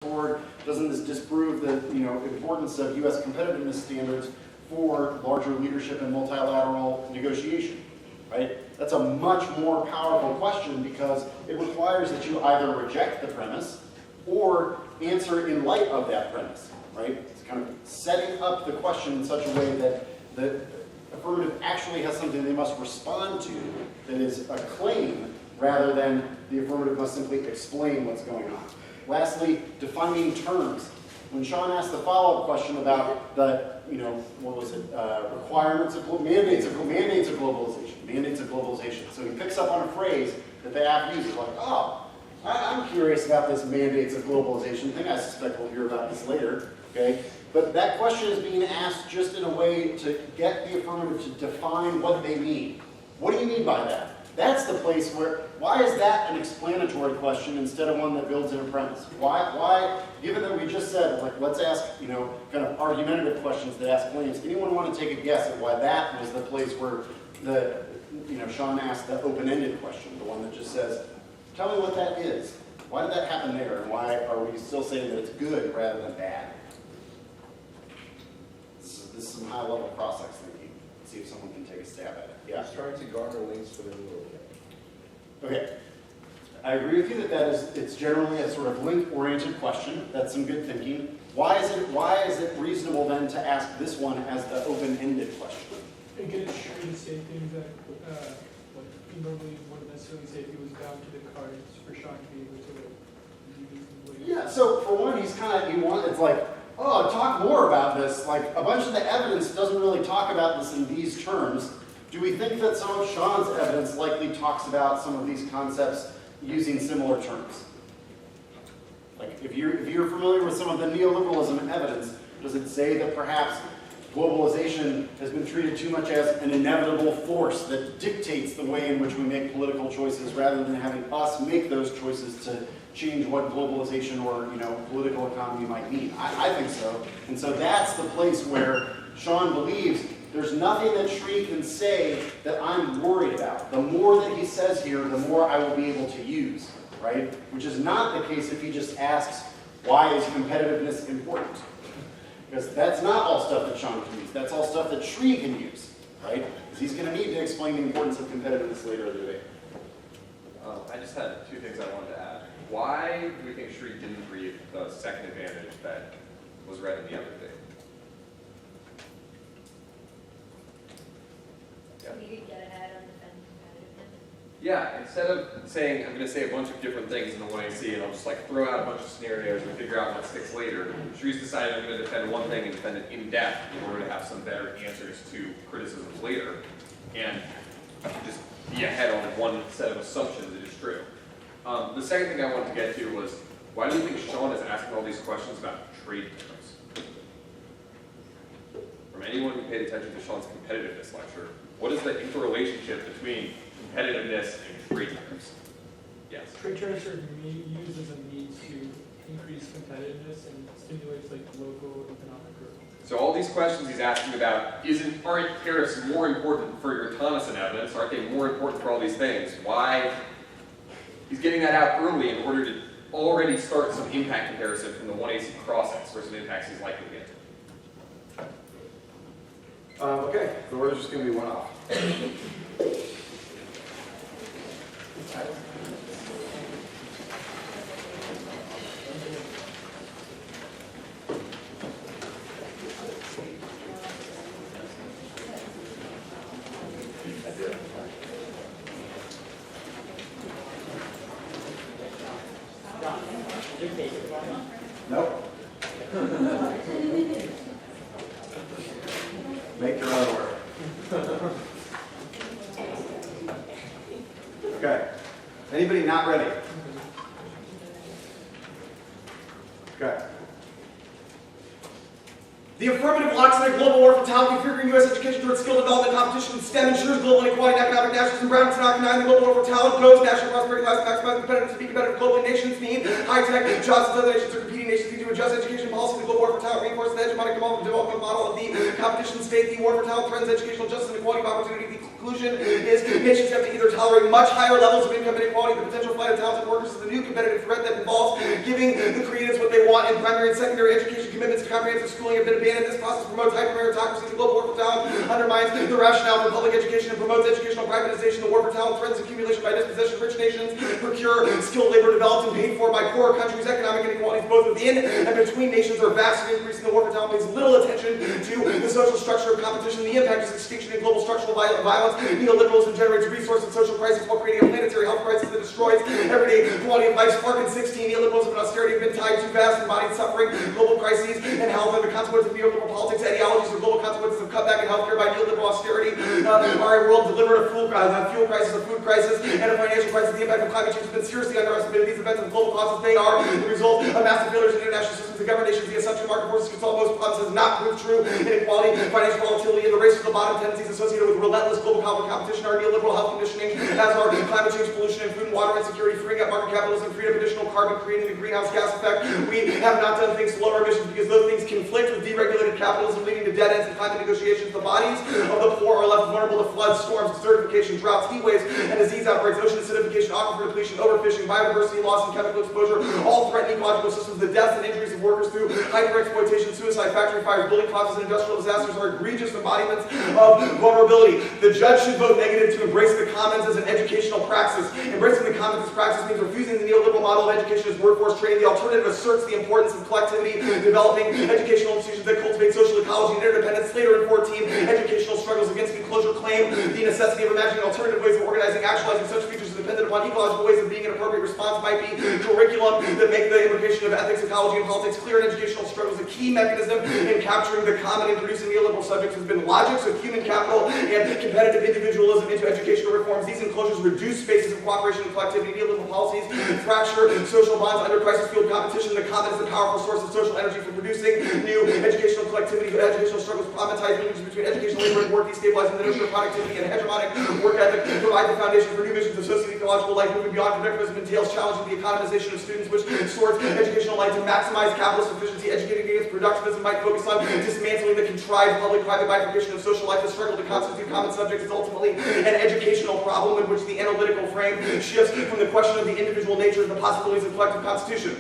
forward? Doesn't this disprove the importance of U.S. competitiveness standards for larger leadership and multilateral negotiation? Right? That's a much more powerful question because it requires that you either reject the premise or answer in light of that premise. Right? It's kind of setting up the question in such a way that the affirmative actually has something they must respond to that is a claim rather than the affirmative must simply explain what's going on. Lastly, defining terms. When Sean asked the follow-up question about the, requirements of mandates of globalization. So he picks up on a phrase that the app uses, like, oh, I'm curious about this mandates of globalization thing. I suspect we'll hear about this later. Okay, but that question is being asked just in a way to get the affirmative to define what they mean. What do you mean by that? That's the place where, why is that an explanatory question instead of one that builds in a premise? Why, given that we just said, like, let's ask, kind of argumentative questions that ask claims, anyone want to take a guess at why that was the place where Sean asked the open-ended question, the one that just says, tell me what that is. Why did that happen there, and why are we still saying that it's good rather than bad? This is some high-level process thinking. Let's see if someone can take a stab at it. Yeah? He's trying to garner links for the new world. Okay. I agree with you that it's generally a sort of link-oriented question. That's some good thinking. Why is it reasonable then to ask this one as the open-ended question? It can surely say things that he normally wouldn't necessarily say if he was down to the cards for Sean to be able to use. Yeah, so for one, it's like, oh, talk more about this. Like, a bunch of the evidence doesn't really talk about this in these terms. Do we think that some of Sean's evidence likely talks about some of these concepts using similar terms? Like, if you're familiar with some of the neoliberalism evidence, does it say that perhaps globalization has been treated too much as an inevitable force that dictates the way in which we make political choices rather than having us make those choices to change what globalization or political economy might mean? I think so. And so that's the place where Sean believes there's nothing that Sri can say that I'm worried about. The more that he says here, the more I will be able to use, right? Which is not the case if he just asks, why is competitiveness important? Because that's not all stuff that Sean can use. That's all stuff that Sri can use, right? Because he's going to need to explain the importance of competitiveness later in the debate. I just had two things I wanted to add. Why do we think Sri didn't read the second advantage that was read in the other debate? We could get ahead on defending competitiveness. Yeah, instead of saying, I'm going to say a bunch of different things in the 1AC and I'll just like throw out a bunch of scenarios and figure out what sticks later, Shree's decided I'm going to defend one thing and defend it in depth in order to have some better answers to criticisms later and just be ahead on one set of assumptions that is true. The second thing I wanted to get to was, why do you think Sean is asking all these questions about trade terms? From anyone who paid attention to Sean's competitiveness lecture, what is the interrelationship between competitiveness and trade terms? Yes? Trade terms are used as a means to increase competitiveness and stimulates local economic growth. So all these questions he's asking about, aren't tariffs more important for your Tonneson evidence? Aren't they more important for all these things? Why? He's getting that out early in order to already start some impact comparison from the 1AC cross-X for some impacts he's likely to get. Okay, so we're just going to be one off. Nope. Make your own work. Okay. Anybody not ready? Okay. The affirmative locks in a global war for talent, configuring U.S. education towards skill development, competition, and STEM ensures global inequality and economic nationalism. Brown cannot deny the global war for talent goes national prosperity, class, maximizing competitiveness, to be competitive globally. Nations need high-tech jobs, and other nations are competing. Nations need to adjust education policy. The global war for talent reinforces the hegemonic development model of the competition state. The war for talent threatens educational justice and equality of opportunity. The conclusion is nations have to either tolerate much higher levels of income inequality, the potential flight of talented workers is the new competitive threat that involves giving the creatives what they want in primary and secondary education. Commitments to comprehensive schooling have been abandoned. This process promotes hyper-meritocracy. The global war for talent undermines the rationale for public education and promotes educational privatization. The war for talent threatens accumulation by dispossession. Rich nations procure skilled labor developed and paid for by poorer countries. Economic inequalities both within and between nations are vastly increasing. The war for talent pays little attention to the social structure of competition. The impact is extinction and global structural violence. Neoliberalism generates resource and social crisis while creating a planetary health crisis that destroys everyday quality of life. Spark in 16, neoliberalism and austerity have been tied to vast embodied suffering, global crises, and health, and the consequences of neoliberal politics. Ideologies of global consequences of cutback in healthcare by neoliberal austerity are a world delivered a fuel crisis, a food crisis, and a financial crisis. The impact of climate change has been seriously underestimated. These events and global causes, they are the result of massive failures in international systems. The government nations, the assumption market forces can solve most problems has not proved true. Inequality, financial volatility, and the race to the bottom tendencies associated with relentless global competition are neoliberal health conditioning, as are climate change, pollution, and food and water insecurity, freeing up market capitalism, freedom of additional carbon, creating the greenhouse gas effect. We have not done things to lower emissions because those things conflict with deregulated capitalism, leading to dead ends and climate negotiations. The bodies of the poor are left vulnerable to floods, storms, desertification, droughts, heat waves, and disease outbreaks, ocean acidification, aquifer depletion, overfishing, biodiversity loss, and chemical exposure, all threaten ecological systems. The deaths and injuries of workers through hyper-exploitation, suicide, factory fires, building collapses, and industrial disasters are egregious embodiments of vulnerability. The judge should vote negative to embrace the commons as an educational praxis. Embracing the commons as praxis means refusing the neoliberal model of education as workforce training. The alternative asserts the importance of collectivity, developing educational institutions that cultivate social ecology and interdependence. Slater and 14, educational struggles against enclosure claim the necessity of imagining alternative ways of organizing, actualizing such features dependent upon ecological ways of being. An appropriate response might be curriculum that make the implication of ethics, ecology, and politics clear. In educational struggles, a key mechanism in capturing the common and producing neoliberal subjects has been logics of human capital and competitive individualism into educational reforms. These enclosures reduce spaces of cooperation and collectivity. Neoliberal policies fracture social bonds under crisis-fueled competition. The common is the powerful source of social energy for producing new educational collectivity. Educational struggles problematize linkages between educational labor and work, destabilizing the notion of productivity and hegemonic work ethic, provide the foundation for new visions of socio-ecological life. Moving beyond productivism entails challenging the economization of students, which sorts educational life to maximize capitalist efficiency. Educating against productivism might focus on dismantling the contrived public-private bifurcation of social life. The struggle to constitute common subjects is ultimately an educational problem in which the analytical frame shifts from the question of the individual nature to the possibilities of collective constitution.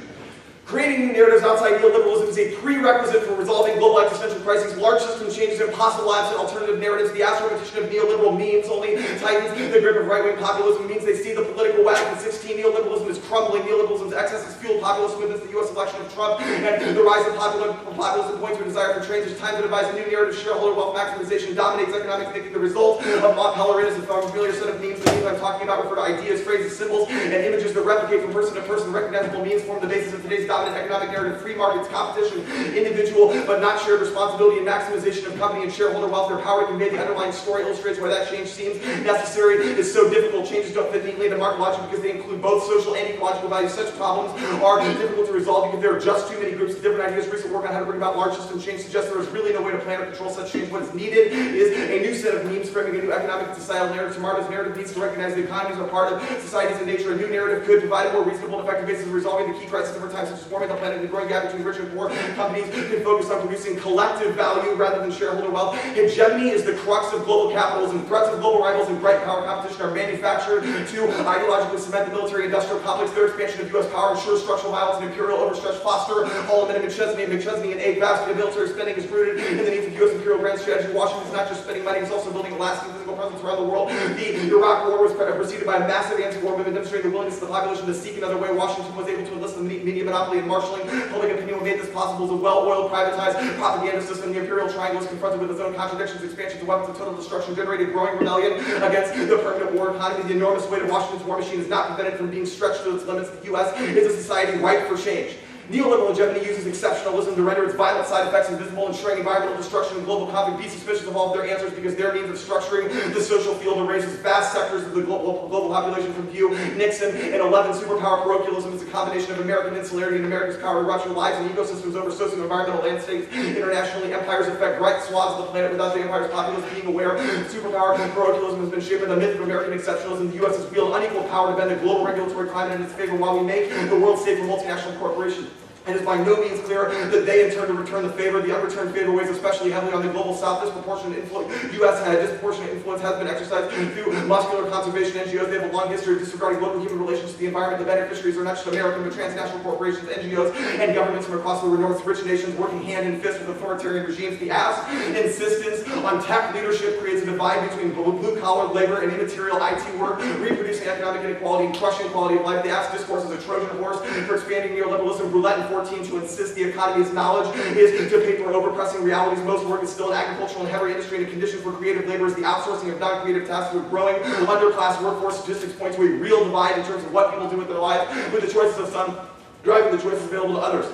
Creating new narratives outside neoliberalism is a prerequisite for resolving global existential crises. Large system change is impossible absent alternative narratives. The repetition of neoliberal memes only tightens the grip of right-wing populism. It means they see the political whack. In 16, neoliberalism is crumbling. Neoliberalism's excess has fueled populist movements. The U.S. election of Trump and the rise of populism points to a desire for change. It's time to devise a new narrative. Shareholder wealth maximization dominates economic thinking. The result of Mont Pelerin is a familiar set of memes. The memes I'm talking about refer to ideas, phrases, symbols, and images that replicate from person to person. Recognizable memes form the basis of today's economic narrative. Free markets, competition, individual but not shared responsibility, and maximization of company and shareholder wealth. Their power to convey the underlying story illustrates why that change seems necessary. It's so difficult. Changes don't fit neatly into market logic because they include both social and ecological values. Such problems are difficult to resolve because there are just too many groups with different ideas. Recent work on how to bring about large system change suggests there is really no way to plan or control such change. What is needed is a new set of memes framing a new economic and societal narrative. Tomorrow's narrative needs to recognize the economies are part of societies and nature. A new narrative could provide a more reasonable and effective basis of resolving the key crises over time, such as warming the planet and the growing gap between rich and poor. Companies can focus on producing collective value rather than shareholder wealth. Hegemony is the crux of global capitalism. Threats of global rivals and bright power competition are manufactured to ideologically cement the military-industrial complex. Their expansion of U.S. power ensures structural violence and imperial overstretch foster. All of McChesney and A. Vast military spending is rooted in the needs of U.S. imperial grand strategy. Washington is not just spending money, it's also building a lasting physical presence around the world. The Iraq War was preceded by a massive anti-war movement demonstrating the willingness of the population to seek another way. Washington was able to enlist the media monopoly and marshaling public opinion. What made this possible is a well-oiled, privatized propaganda system. The imperial triangle is confronted with its own contradictions, expansions, and weapons of total destruction, generated growing rebellion against the permanent war economy. The enormous weight of Washington's war machine is not prevented from being stretched to its limits. The U.S. is a society ripe for change. Neoliberal hegemony uses exceptionalism to render its violent side effects invisible, ensuring environmental destruction and global conflict. Be suspicious of all of their answers because their means of structuring the social field erases vast sectors of the global population from view. Nixon and 11 superpower parochialism is a combination of American insularity and America's power to rupture lives and ecosystems over socio-environmental landscapes. Internationally, empires affect right swaths of the planet without the empire's populace being aware. Superpower parochialism has been shaped by the myth of American exceptionalism. The U.S. has wielded unequal power to bend the global regulatory climate in its favor while we make the world safe for multinational corporations. And it's by no means clear that they in turn to return the favor. The unreturned favor weighs especially heavily on the global south. Disproportionate influence, U.S. disproportionate influence has been exercised through muscular conservation NGOs. They have a long history of disregarding local human relations to the environment. The beneficiaries are not just American, but transnational corporations, NGOs, and governments from across the North's rich nations working hand in fist with authoritarian regimes. The ass insistence on tech leadership creates a divide between blue-collar labor and immaterial IT work, reproducing economic inequality and crushing quality of life. The ass discourse is a Trojan horse for expanding neoliberalism. Roulette and 14 to insist the economy is knowledge is to paper overpressing realities. Most work is still in agricultural and heavy industry, and the conditions for creative labor is the outsourcing of non-creative tasks to a growing underclass workforce. Statistics point to a real divide in terms of what people do with their lives, with the choices of some driving the choices available to others.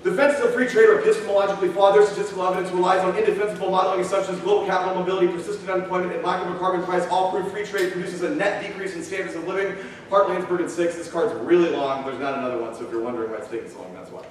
Defenses of free trade are epistemologically flawed. Their statistical evidence relies on indefensible modeling assumptions. Global capital mobility, persistent unemployment, and lack of a carbon price all prove free trade produces a net decrease in standards of living. Hart Landsberg and 6. This card's really long. There's not another one, so if you're wondering why it's taking so long, that's why.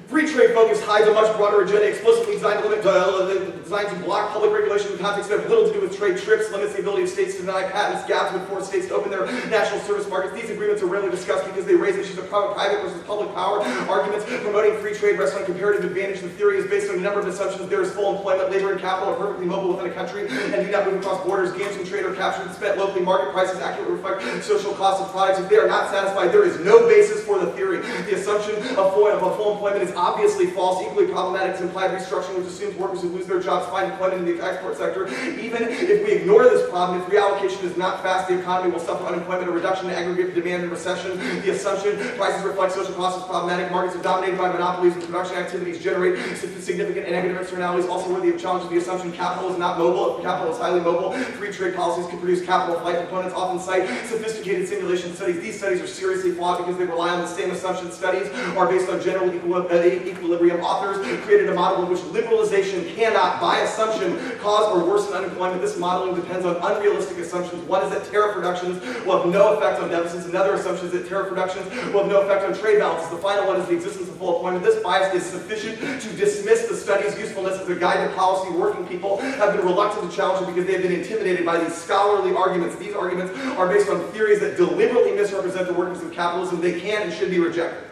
Free trade focus hides a much broader agenda explicitly designed to block public regulation in contexts that have little to do with trade. Trips limits the ability of states to deny patents. Gaps would force states to open their national service markets. These agreements are rarely discussed because they raise issues of private versus public power. Arguments promoting free trade rest on comparative advantage. The theory is based on a number of assumptions. There is full employment, labor and capital are perfectly mobile within a country and do not move across borders. Gains from trade are captured and spent locally. Market prices accurately reflect social costs of products. If they are not satisfied, there is no basis for the theory. The assumption of full employment is obviously false. Equally problematic is implied restructuring, which assumes workers who lose their jobs find employment in the export sector. Even if we ignore this problem, if reallocation is not fast, the economy will suffer unemployment, a reduction in aggregate demand, and recession. The assumption prices reflect social costs is problematic. Markets are dominated by monopolies, and production activities generate significant and negative externalities. Also worthy of challenge is the assumption capital is not mobile. If capital is highly mobile, free trade policies can produce capital flight. Opponents often cite sophisticated simulation studies. These studies are seriously flawed because they rely on the same assumptions. Studies are based on general equilibrium. Authors created a model in which liberalization cannot, by assumption, cause or worsen unemployment. This modeling depends on unrealistic assumptions. One is that tariff reductions will have no effect on deficits. Another assumption is that tariff reductions will have no effect on trade balances. The final one is the existence of full employment. This bias is sufficient to dismiss the study's usefulness as a guide to policy. Working people have been reluctant to challenge it because they have been intimidated by these scholarly arguments. These arguments are based on theories that deliberately misrepresent the workings of capitalism. They can and should be rejected.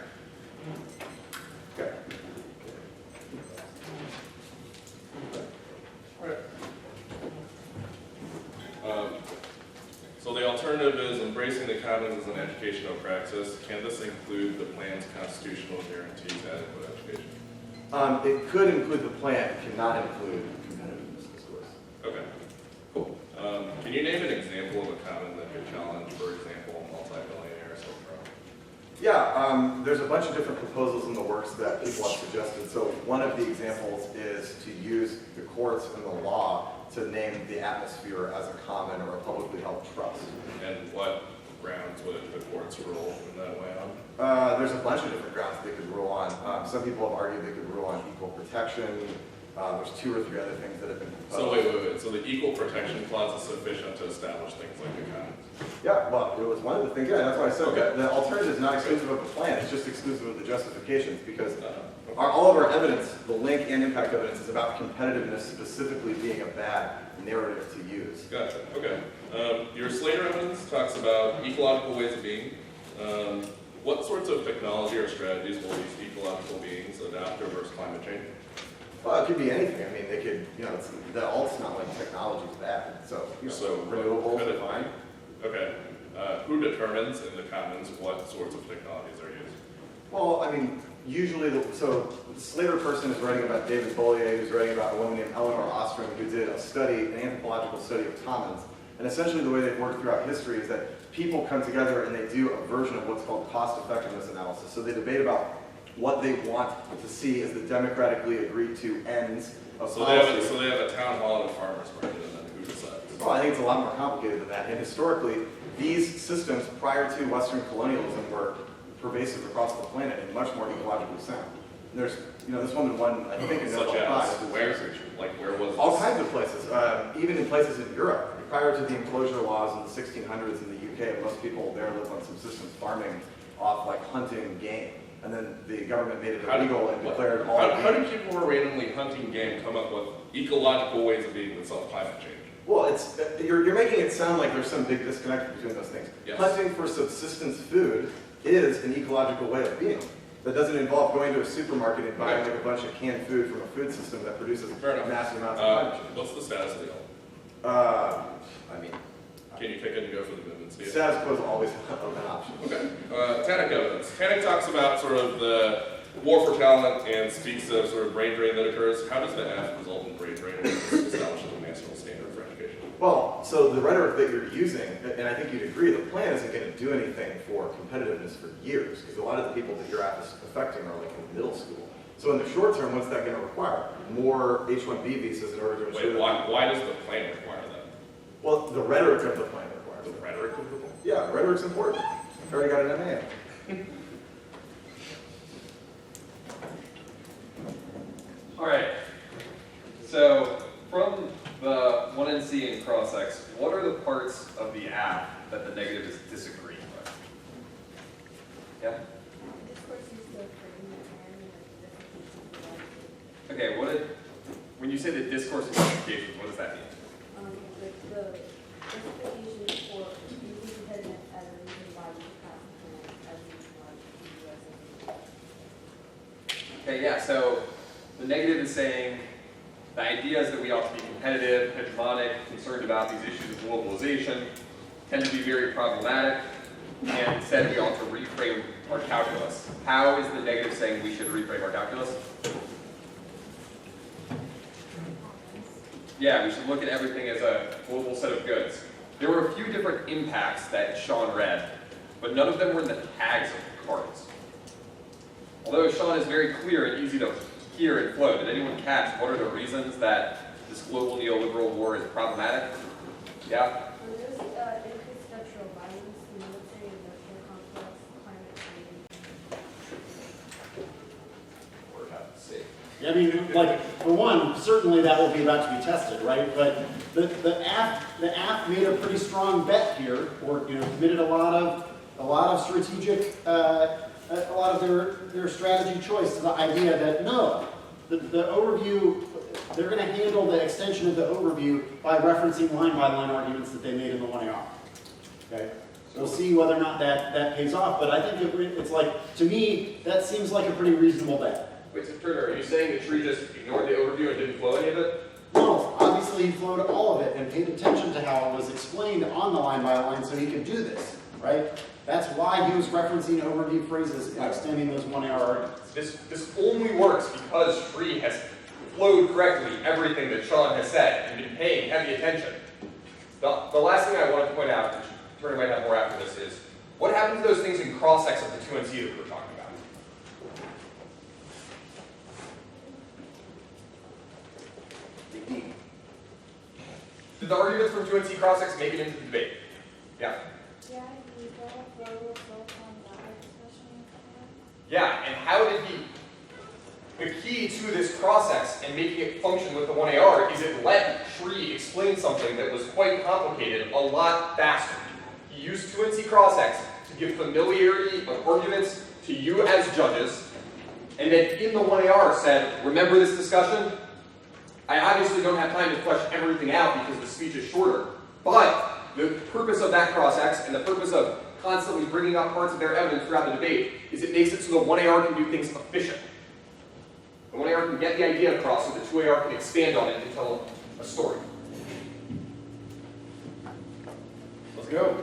Okay. So the alternative is embracing the commons as an educational praxis. Can this include the plan's constitutional guarantees adequate education? It could include the plan, it cannot include competitiveness discourse. Okay, cool. Can you name an example of a common that could challenge, for example, multi-billionaire social? Yeah, there's a bunch of different proposals in the works that people have suggested. So one of the examples is to use the courts and the law to name the atmosphere as a common or a publicly held trust. And what grounds would the courts rule in that way on? There's a bunch of different grounds they could rule on. Some people have argued they could rule on equal protection. There's 2 or 3 other things that have been proposed. So wait. So the equal protection clause is sufficient to establish things like the commons? Yeah, well, it was one of the things, yeah, that's why I said Okay. the alternative is not exclusive of the plan, it's just exclusive of the justifications, because all of our evidence, the link and impact evidence, is about competitiveness specifically being a bad narrative to use. Gotcha, okay. Your Slater evidence talks about ecological ways of being. What sorts of technology or strategies will these ecological beings adapt to versus climate change? Well, it could be anything. I mean, they could, the alt's not like technology's bad. So, renewables are fine. Okay. Who determines in the commons what sorts of technologies are used? Well, I mean, usually, the Slater person is writing about David Bollier, who's writing about a woman named Eleanor Ostrom, who did an anthropological study of commons. And essentially the way they've worked throughout history is that people come together and they do a version of what's called cost-effectiveness analysis. So they debate about what they want to see as the democratically agreed to ends of policy. So they have a town hall and a farmer's market, and then who decides? Well, I think it's a lot more complicated than that. And historically, these systems prior to Western colonialism were pervasive across the planet and much more ecologically sound. And there's, this woman won, I think, a Such Nobel as Prize. where? Like where was All this? kinds of places, even in places in Europe. Prior to the enclosure laws in the 1600s in the UK, most people there lived on subsistence farming off like hunting game. And then the government made it illegal and declared all How do game. people who are randomly hunting game come up with ecological ways of being that solve climate change? Well, you're making it sound like there's some big disconnect between those things. Yes. Hunting for subsistence food is an ecological way of being. That doesn't involve going to a supermarket and buying like a bunch of canned food from a food system that produces Fair enough. massive amounts of climate change. What's the status of the elk? I mean, Can you take it and go for the movement speed? status quo is always an option. Okay. Tannic evidence. Tannic talks about sort of the war for talent and speaks of sort of brain drain that occurs. How does the F result in brain drain when it's established as a national standard for education? Well, so the rhetoric that you're using, and I think you'd agree, the plan isn't going to do anything for competitiveness for years, because a lot of the people that you're affecting are like in middle school. So in the short term, what's that going to require? More H-1B visas in order to ensure Wait, that... why does the plan require that? Well, the rhetoric of the plan requires The it. rhetoric of the plan? Yeah, rhetoric's important. I already got an MA. All right. So from the 1NC and cross-X, what are the parts of the app that the negative is disagreeing with? Yeah? Discourse is the frame and the Okay, when you say the discourse of justification, what does that mean? the justification for using competitive as a reason why you should pass the plan as a reason why the US is. Okay, yeah, so the negative is saying the idea is that we ought to be competitive, hegemonic, concerned about these issues of globalization, tend to be very problematic, and instead we ought to reframe our calculus. How is the negative saying we should reframe our calculus? Yeah, we should look at everything as a global set of goods. There were a few different impacts that Sean read, but none of them were in the tags of the cards. Although Sean is very clear and easy to hear and flow, did anyone catch what are the reasons that this global neoliberal war is problematic? Yeah? There's increased structural violence, military industrial complex, climate change. Or have to say. I mean, like, for one, certainly that will be about to be tested, right? But the app made a pretty strong bet here, or committed a lot of strategic, a lot of their strategy choice to the idea that no, the overview, they're going to handle the extension of the overview by referencing line-by-line arguments that they made in the 1AR. Okay, we'll see whether or not that pays off. But I think it's like, to me, that seems like a pretty reasonable bet. Wait, so Turner, are you saying the tree just ignored the overview and didn't flow any of it? No, obviously he flowed all of it and paid attention to how it was explained on the line-by-line so he could do this, right? That's why he was referencing overview phrases and extending those 1AR arguments. This only works because Tree has flowed correctly everything that Sean has said and been paying heavy attention. The last thing I wanted to point out, which Turner might have more after this, is what happened to those things in cross-X of the 2NC that we were talking about? Did the arguments from 2NC cross-X make it into the debate? Yeah. Yeah, we got a flow of on that discussion. Yeah, and how did he... The key to this cross-X and making it function with the 1AR is it let Tree explain something that was quite complicated a lot faster. He used 2NC cross-X to give familiarity of arguments to you as judges, and then in the 1AR said, remember this discussion? I obviously don't have time to flesh everything out because the speech is shorter, but the purpose of that cross-X and the purpose of constantly bringing up parts of their evidence throughout the debate is it makes it so the 1AR can do things efficient. The 1AR can get the idea across so the 2AR can expand on it and tell a story. Let's go.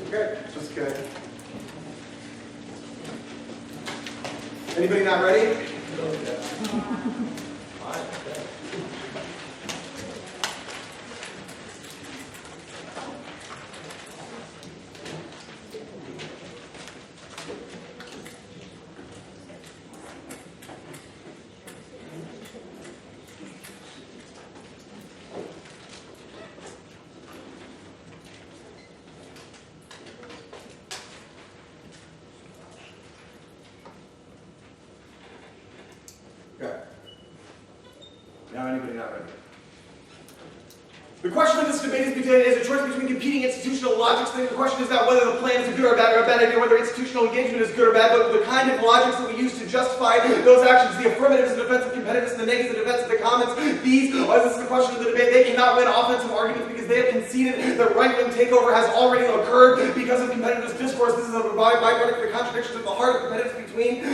Okay, just kidding. Anybody not ready? happen. The question of this debate is a choice between competing institutional logics. The question is not whether the plan is a good or a bad idea, whether institutional engagement is good or bad, but the kind of logics that we use to justify those actions. The affirmative is the defense of competitiveness, and the negative is the defense of the commons. This is the question of the debate. They cannot win offensive arguments because they have conceded that right-wing takeover has already occurred because of competitive discourse. This is a byproduct of the contradictions at the heart of competitiveness between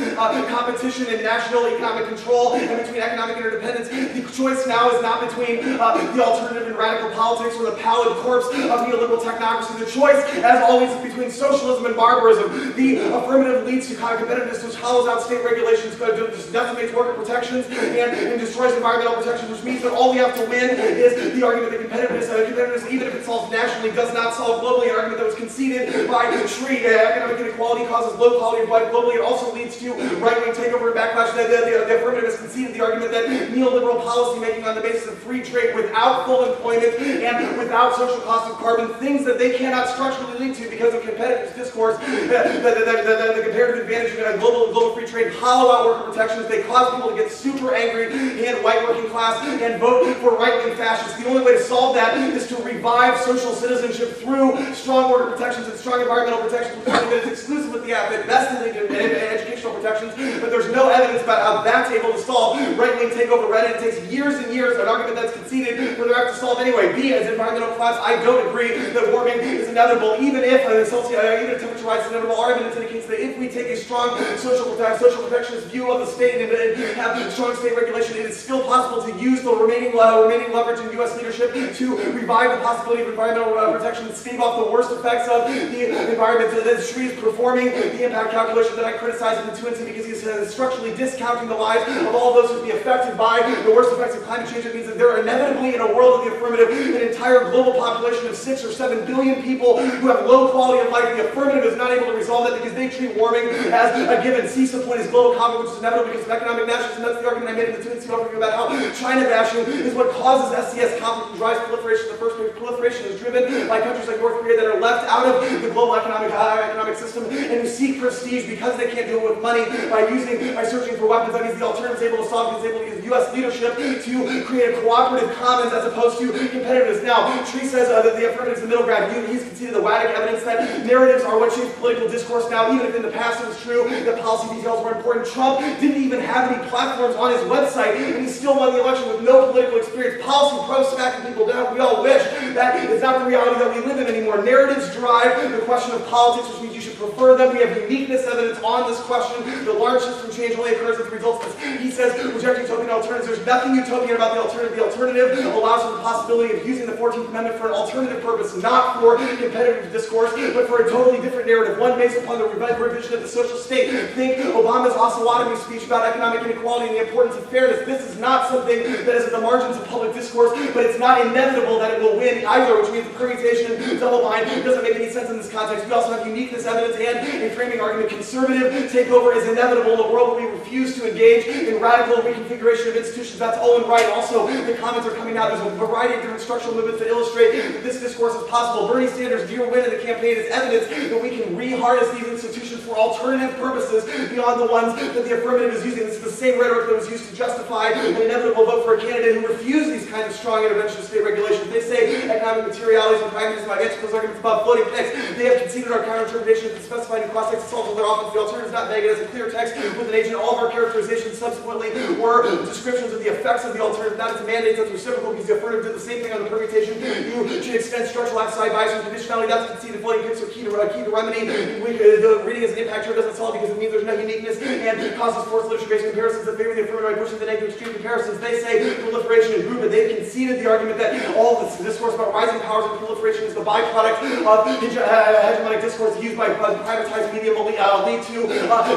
competition and national economic control and between economic interdependence. The choice now is not between the alternative and radical politics or the pallid corpse of neoliberal technocracy. The choice, as always, is between socialism and barbarism. The affirmative leads to competitiveness, which hollows out state regulations, just decimates worker protections, and destroys environmental protections, which means that all we have to win is the argument that competitiveness, even if it solves nationally, does not solve globally. An argument that was conceded by Schrie. Economic inequality causes low quality of life globally. It also leads to right-wing takeover and backlash. The affirmative has conceded the argument that neoliberal policy making on the basis of free trade without full employment and without social cost of carbon, things that they cannot structurally lead to because of competitive discourse, the comparative advantage of global free trade hollow out worker protections. They cause people to get super angry and white working class and vote for right-wing fascists. The only way to solve that is to revive social citizenship through strong worker protections and strong environmental protections, which is exclusive with the best in educational protections, but there's no evidence about how that's able to solve right-wing takeover. It takes years and years, an argument that's conceded for the right to solve anyway. B, as environmental class, I don't agree that warming is inevitable, even if temperature rise is inevitable. Our evidence indicates that if we take a strong social protectionist view of the state and have strong state regulation, it is still possible to use the remaining leverage in U.S. leadership to revive the possibility of environmental protection and stave off the worst effects of the environment. That Schrie is performing the impact calculation that I criticize in the Twinsie because he's structurally discounting the lives of all those who would be affected by the worst effects of climate change. It means that there are inevitably, in a world of the affirmative, an entire global population of 6 or 7 billion people who have low quality of life. The affirmative is not able to resolve that because they treat warming as a given. C's point is global conflict, which is inevitable because of economic nationalism. That's the argument I made in the Twinsie overview about how China bashing is what causes SCS conflict and drives proliferation in the first place. Proliferation is driven by countries like North Korea that are left out of the global economic system and who seek prestige because they can't do it with money by searching for weapons. That means the alternative is able to solve because it's able to use U.S. leadership to create a cooperative commons as opposed to competitiveness. Now, Schrie says that the affirmative is the middle ground. He's conceded the WADC evidence that narratives are what shapes political discourse now, even if in the past it was true that policy details were important. Trump didn't even have any platforms on his website, and he still won the election with no political experience. Policy smacking people down. We all wish that is not the reality that we live in anymore. Narratives drive the question of politics, which means you should prefer them. We have uniqueness evidence on this question. The large system change only occurs as a result of this. He says, reject utopian alternatives. There's nothing utopian about the alternative. The alternative allows for the possibility of using the 14th Amendment for an alternative purpose, not for competitive discourse, but for a totally different narrative, one based upon the revision of the social state. Think Obama's Osawatomie speech about economic inequality and the importance of fairness. This is not something that is at the margins of public discourse, but it's not inevitable that it will win either, which means the permutation double bind doesn't make any sense in this context. We also have uniqueness evidence and a framing argument. Conservative takeover is inevitable in a world where we refuse to engage in radical reconfiguration of institutions. That's Owen Wright. Also, the comments are coming out. There's a variety of different structural movements that illustrate that this discourse is possible. Bernie Sanders' dear win in the campaign is evidence that we can re-harness these institutions for alternative purposes beyond the ones that the affirmative is using. This is the same rhetoric that was used to justify an inevitable vote for a candidate who refused these kinds of strong intervention of state regulations. They say economic materialities and pragmatism. I answer those arguments about floating pegs. They have conceded our counterinterpretation of specified in cross-text assaults on their offense. The alternative is not vague. It has a clear text with an agent. All of our characterizations subsequently were descriptions of the effects of the alternative, not its mandates. That's reciprocal because the affirmative did the same thing on the permutation. You should extend structural outside bias and conditionality. That's conceded. Floating pegs are key to remedy. The reading as an impact here doesn't solve because it means there's no uniqueness and causes forced literature-based comparisons that favor the affirmative by pushing the negative extreme comparisons. They say proliferation and improvement. They've conceded the argument that all this discourse about rising powers and proliferation is the byproduct of hegemonic discourse used by privatized media lead to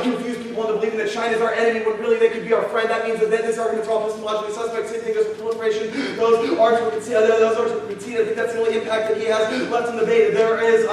confuse people into believing that China is our enemy when really they could be our friend. That means that these arguments are all epistemologically suspect. Same thing goes with proliferation. Those arguments were conceded. I think that's the only impact that he has left in the debate. There is,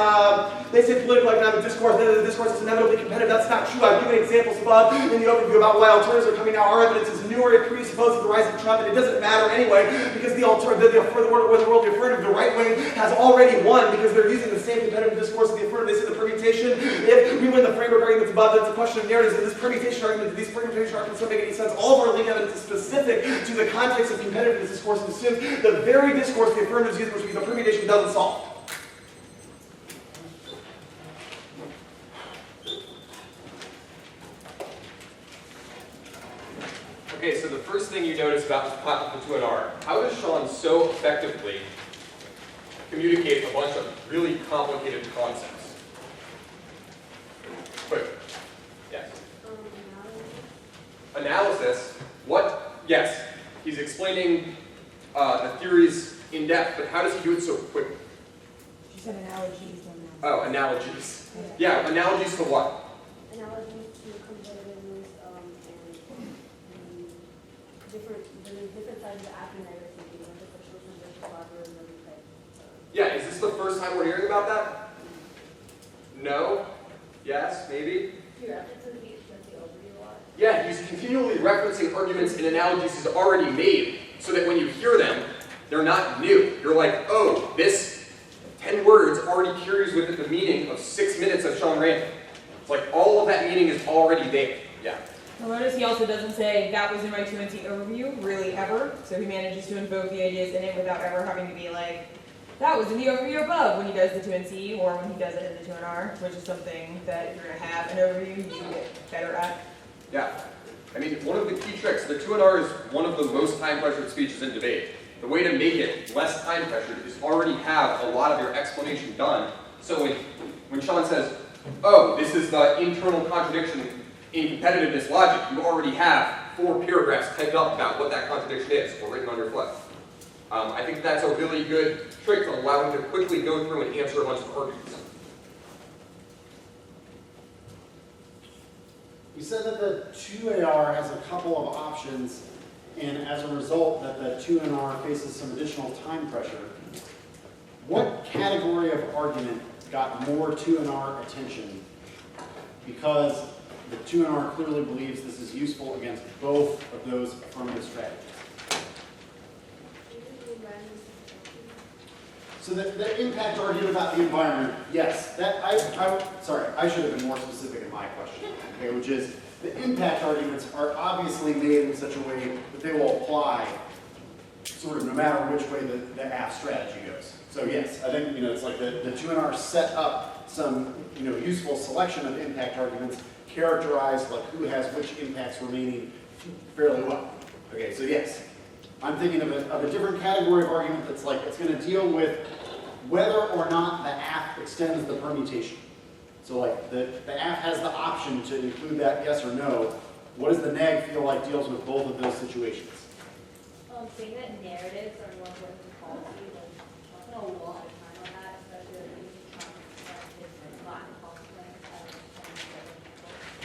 they say political economic discourse. The discourse is inevitable. nobly competitive. That's not true. I've given examples above in the overview about why alternatives are coming out. Our evidence is newer. It presupposes the rise of Trump, and it doesn't matter anyway because the world, the affirmative, the right wing has already won because they're using the same competitive discourse as the affirmative. They say the permutation. If we win the framework arguments above, that's a question of narratives. And this permutation argument, these permutation arguments don't make any sense. All of our legal evidence is specific to the context of competitiveness discourse and assumes the very discourse the affirmatives use, which the permutation doesn't solve. Okay, so the first thing you notice about this plot with the 2 and R, how does Sean so effectively communicate a bunch of really complicated concepts? Quick. Yes. Analysis. What? Yes. He's explaining the theories in depth, but how does he do it so quickly? She said analogies. Oh, analogies. Yeah, analogies to what? Analogies to competitiveness and different sides of the acting that you're thinking, like the social versus collaborative and everything. Yeah, is this the first time we're hearing about that? No? Yes? Maybe? You reference to the overview a lot. Yeah, he's continually referencing arguments and analogies he's already made, so that when you hear them, they're not new. You're like, oh, this 10 words already carries with it the meaning of 6 minutes of Sean ranting. It's like all of that meaning is already there. Yeah. Well, notice he also doesn't say that was in my 2NC overview, really, ever. So he manages to invoke the ideas in it without ever having to be like, that was in the overview above when he does the 2NC or when he does it in the 2NR, which is something that if you're going to have an overview, you should get better at. Yeah. I mean, one of the key tricks, the 2NR is one of the most time-pressured speeches in debate. The way to make it less time-pressured is already have a lot of your explanation done. So when Sean says, oh, this is the internal contradiction in competitiveness logic, you already have 4 paragraphs typed up about what that contradiction is, or written on your flip. I think that's a really good trick to allow him to quickly go through and answer a bunch of arguments. You said that the 2AR has a couple of options, and as a result that the 2NR faces some additional time pressure. What category of argument got more 2NR attention? Because the 2NR clearly believes this is useful against both of those affirmative strategies. So the impact argument about the environment, yes, that I should have been more specific in my question, okay, which is the impact arguments are obviously made in such a way that they will apply sort of no matter which way the AF strategy goes. So yes, I think it's like the 2NR set up some useful selection of impact arguments, characterized like who has which impacts remaining fairly well. Okay, so yes. I'm thinking of a different category of argument that's like, it's going to deal with whether or not the AF extends the permutation. So like, the AF has the option to include that yes or no. What does the neg feel like deals with both of those situations? Saying that narratives are more important than policy, like, spent a lot of time on that, especially like using Latin policy.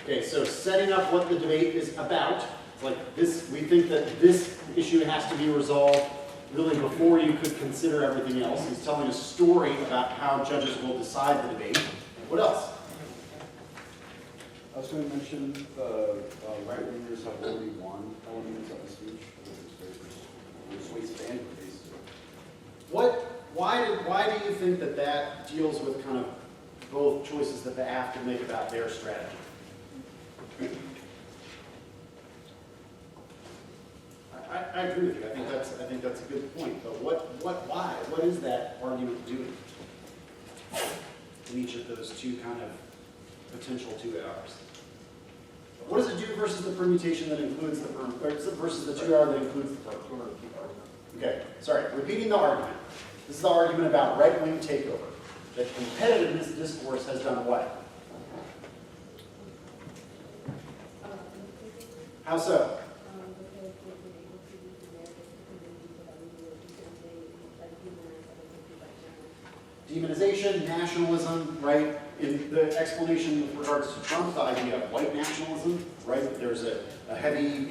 Okay, so setting up what the debate is about. It's like this, we think that this issue has to be resolved really before you could consider everything else. He's telling a story about how judges will decide the debate. What else? I was going to mention the right-wingers have already won elements of the speech, which weighs band basically. Why do you think that deals with kind of both choices that the AF can make about their strategy? I agree with you. I think that's a good point. But why? What is that argument doing in each of those two kind of potential 2ARs? What does it do versus the permutation that includes the versus the 2AR that includes the argument? Okay, sorry. Repeating the argument. This is the argument about right-wing takeover. That competitiveness discourse has done what? How so? Demonization, nationalism, right? In the explanation with regards to Trump, the idea of white nationalism, right? That there's a heavy,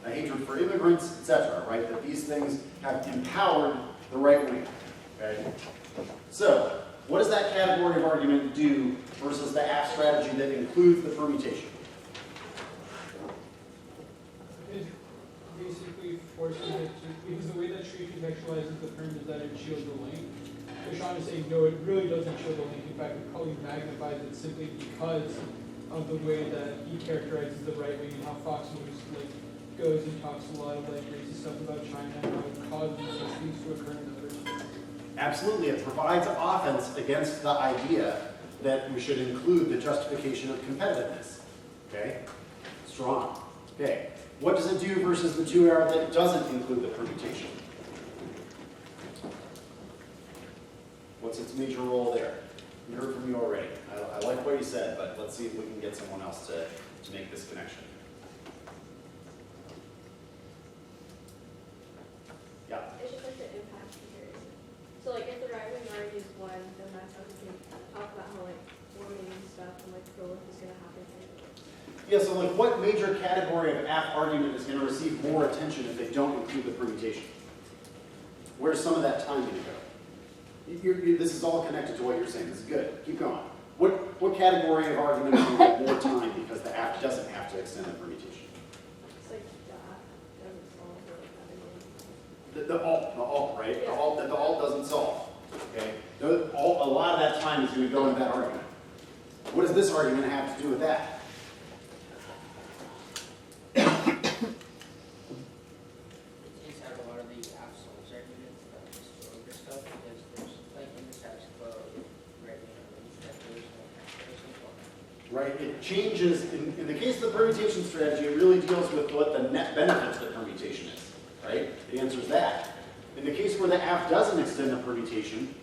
a hatred for immigrants, etc., right? That these things have empowered the right wing, okay? So, What does that category of argument do versus the aft strategy that includes the permutation? It basically forces it to, because the way that tree contextualizes the term is that it shields the link. So Sean is saying, no, it really doesn't shield the link. In fact, it probably magnifies it simply because of the way that he characterizes the right wing and how Fox News goes and talks a lot of racist stuff about China and how it causes these things to occur in the first place. Absolutely, it provides offense against the idea that we should include the justification of competitiveness. Okay? Strong. Okay. What does it do versus the 2AR that doesn't include the permutation? What's its major role there? We heard from you already. I like what you said, but let's see if we can get someone else to make this connection. Yeah. It's just like the impact comparison. So like if the right wing argues one, then that's how we can talk about how like warming and stuff and like growth is gonna happen. Yeah, so like what major category of aft argument is going to receive more attention if they don't include the permutation? Where's some of that time going to go? This is all connected to what you're saying. This is good. Keep going. What category of argument is going to get more time because the aft doesn't have to extend the permutation? It's like that doesn't solve the The alt, right? Yeah. The alt doesn't solve. Okay? A lot of that time is going to go into that argument. What does this argument have to do with that? It's had a lot of the absolute arguments about this older stuff because there's like in the status quo, right? Right, it changes, in the case of the permutation strategy, it really deals with what the net benefit of the permutation is, right? It answers that. In the case where the aft doesn't extend the permutation,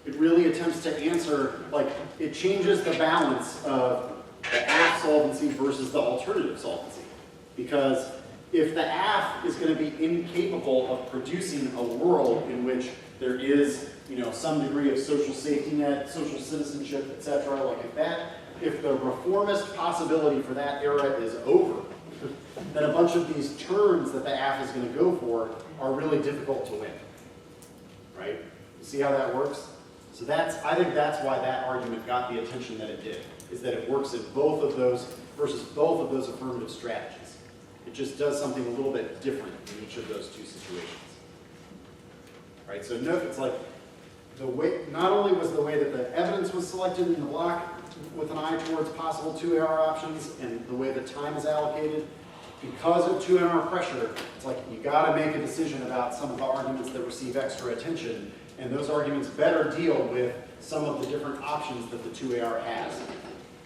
it really attempts to answer, like, it changes the balance of the aft solvency versus the alternative solvency. Because if the aft is going to be incapable of producing a world in which there is, some degree of social safety net, social citizenship, etc., like if the reformist possibility for that era is over, then a bunch of these turns that the aft is going to go for are really difficult to win. Right? You see how that works? So I think that's why that argument got the attention that it did, is that it works in both of those versus both of those affirmative strategies. It just does something a little bit different in each of those two situations. Right? So note, it's like the way, not only was the way that the evidence was selected in the block with an eye towards possible 2AR options and the way the time is allocated, because of 2NR pressure, it's like you got to make a decision about some of the arguments that receive extra attention, and those arguments better deal with some of the different options that the 2AR has.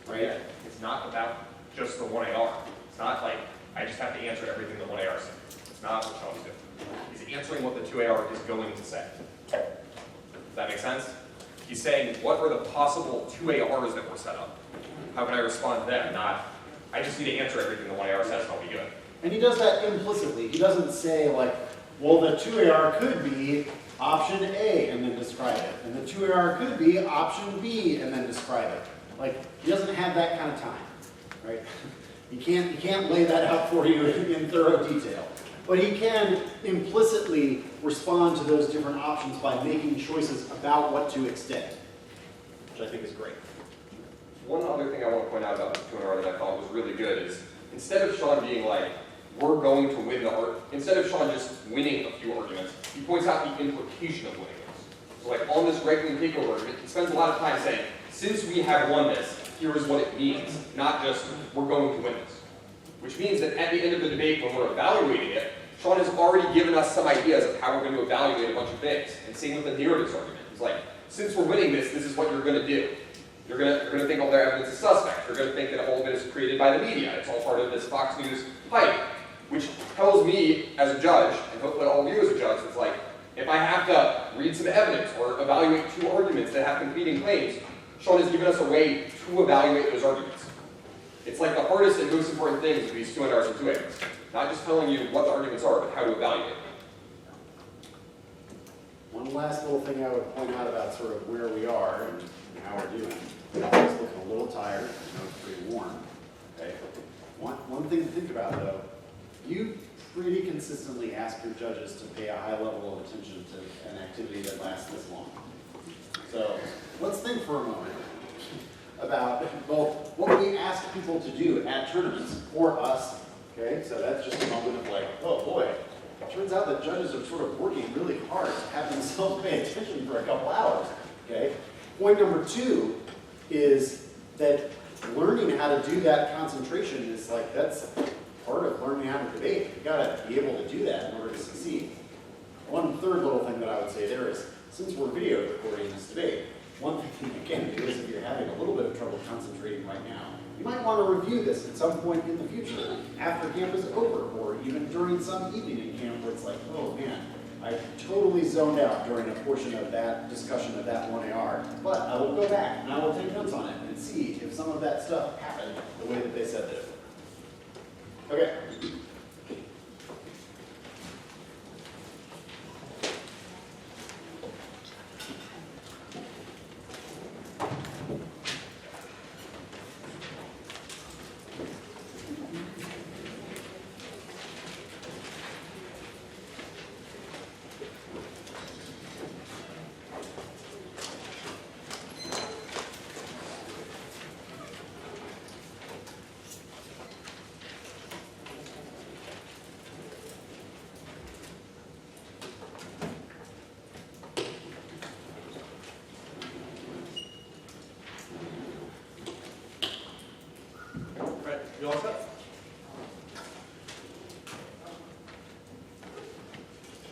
Right? Yeah, it's not about just the 1AR. It's not like I just have to answer everything the 1AR says. It's not what Sean's doing. He's answering what the 2AR is going to say. Does that make sense? He's saying, what are the possible 2ARs that were set up? How can I respond to them? Not, I just need to answer everything the 1AR says and I'll be good. And he does that implicitly. He doesn't say, like, well, the 2AR could be option A and then describe it. And the 2AR could be option B and then describe it. Like, he doesn't have that kind of time, right? He can't lay that out for you in thorough detail. But he can implicitly respond to those different options by making choices about what to extend, which I think is great. One other thing I want to point out about this 2NR that I thought was really good is, instead of Sean being like, we're going to win the argument, instead of Sean just winning a few arguments, he points out the implication of winning those. So like on this right-wing takeover argument, he spends a lot of time saying, since we have won this, here is what it means, not just, we're going to win this. Which means that at the end of the debate, when we're evaluating it, Sean has already given us some ideas of how we're going to evaluate a bunch of things. And same with the narratives argument. He's like, since we're winning this, this is what you're going to do. You're going to think all their evidence is suspect. You're going to think that all of it is created by the media. It's all part of this Fox News hype. Which tells me, as a judge, and hopefully all of you as a judge, it's like, if I have to read some evidence or evaluate two arguments that have competing claims, Sean has given us a way to evaluate those arguments. It's like the hardest and most important things with these 2NRs and 2ARs. Not just telling you what the arguments are, but how to evaluate them. One last little thing I would point out about sort of where we are and how we're doing. Everybody's looking a little tired. I know it's pretty warm. Okay. One thing to think about, though, you pretty consistently ask your judges to pay a high level of attention to an activity that lasts this long. So let's think for a moment about both what we ask people to do at tournaments for us. Okay, so that's just a moment of like, oh boy, it turns out that judges are sort of working really hard to have themselves pay attention for a couple hours. Okay, point number 2 is that learning how to do that concentration is like, that's part of learning how to debate. You gotta be able to do that in order to succeed. One third little thing that I would say there is, since we're video recording this debate, one thing you can do is if you're having a little bit of trouble concentrating right now, you might want to review this at some point in the future, after camp is over, or even during some evening in camp where it's like, oh man, I totally zoned out during a portion of that discussion of that 1AR, but I will go back and I will take notes on it and see if some of that stuff happened the way that they said that it would. Okay. Right, you all set?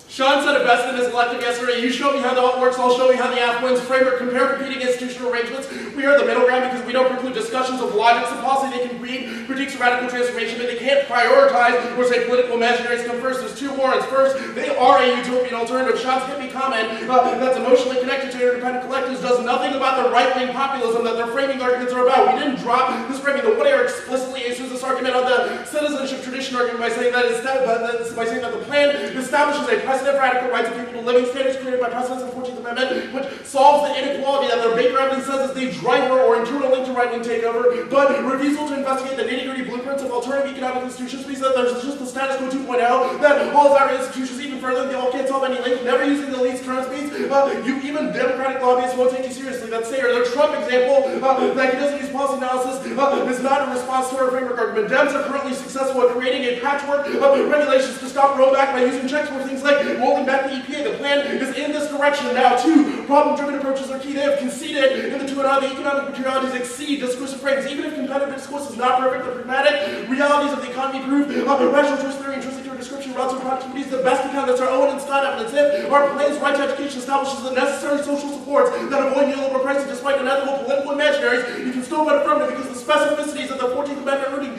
Sean said it best in his collective yesterday. You show me how that works, I'll show you how the AF wins framework. Compare competing institutional arrangements. We are the middle ground because we don't preclude discussions of logics and policy. They can read critiques of radical transformation, but they can't prioritize or say political imaginaries come first. There's two warrants. First, they are a utopian alternative. Sean's hippie comment that's emotionally connected to interdependent collectives does nothing about the right-wing populism that their framing arguments are about. We didn't drop this framing. The Woodare explicitly answers this argument on the citizenship tradition argument by saying that the plan establishes a precedent for adequate rights of people to living standards created by precedents in the 14th Amendment, which solves the inequality that the Baker evidence says is the driver or internal link to right-wing takeover, but refusal to investigate the nitty-gritty blueprints of alternative economic institutions means that there's just the status quo 2.0, that all our institutions even further, they all can't solve any link, never using the elite's current speeds. You even Democratic lobbyists won't take you seriously. That's Sayer. The Trump example, that he doesn't use policy analysis, is not a response to our framework argument. Dems are currently successful at creating a patchwork of regulations to stop rollback by using checks for things like rolling back the EPA. The plan is in this direction now. 2, problem-driven approaches are key. They have conceded in the 2.0 the economic materialities exceed discursive frames. Even if competitive discourse is not perfect, the pragmatic realities of the economy prove rational choice theory, intrinsic to a description, routes and productivity is the best account. That's our Owen and Scott evidence. If our plan's right to education establishes the necessary social supports that avoid neoliberal pricing despite unethical political imaginaries, you can still vote affirmative because the specificities of the 14th Amendment rooting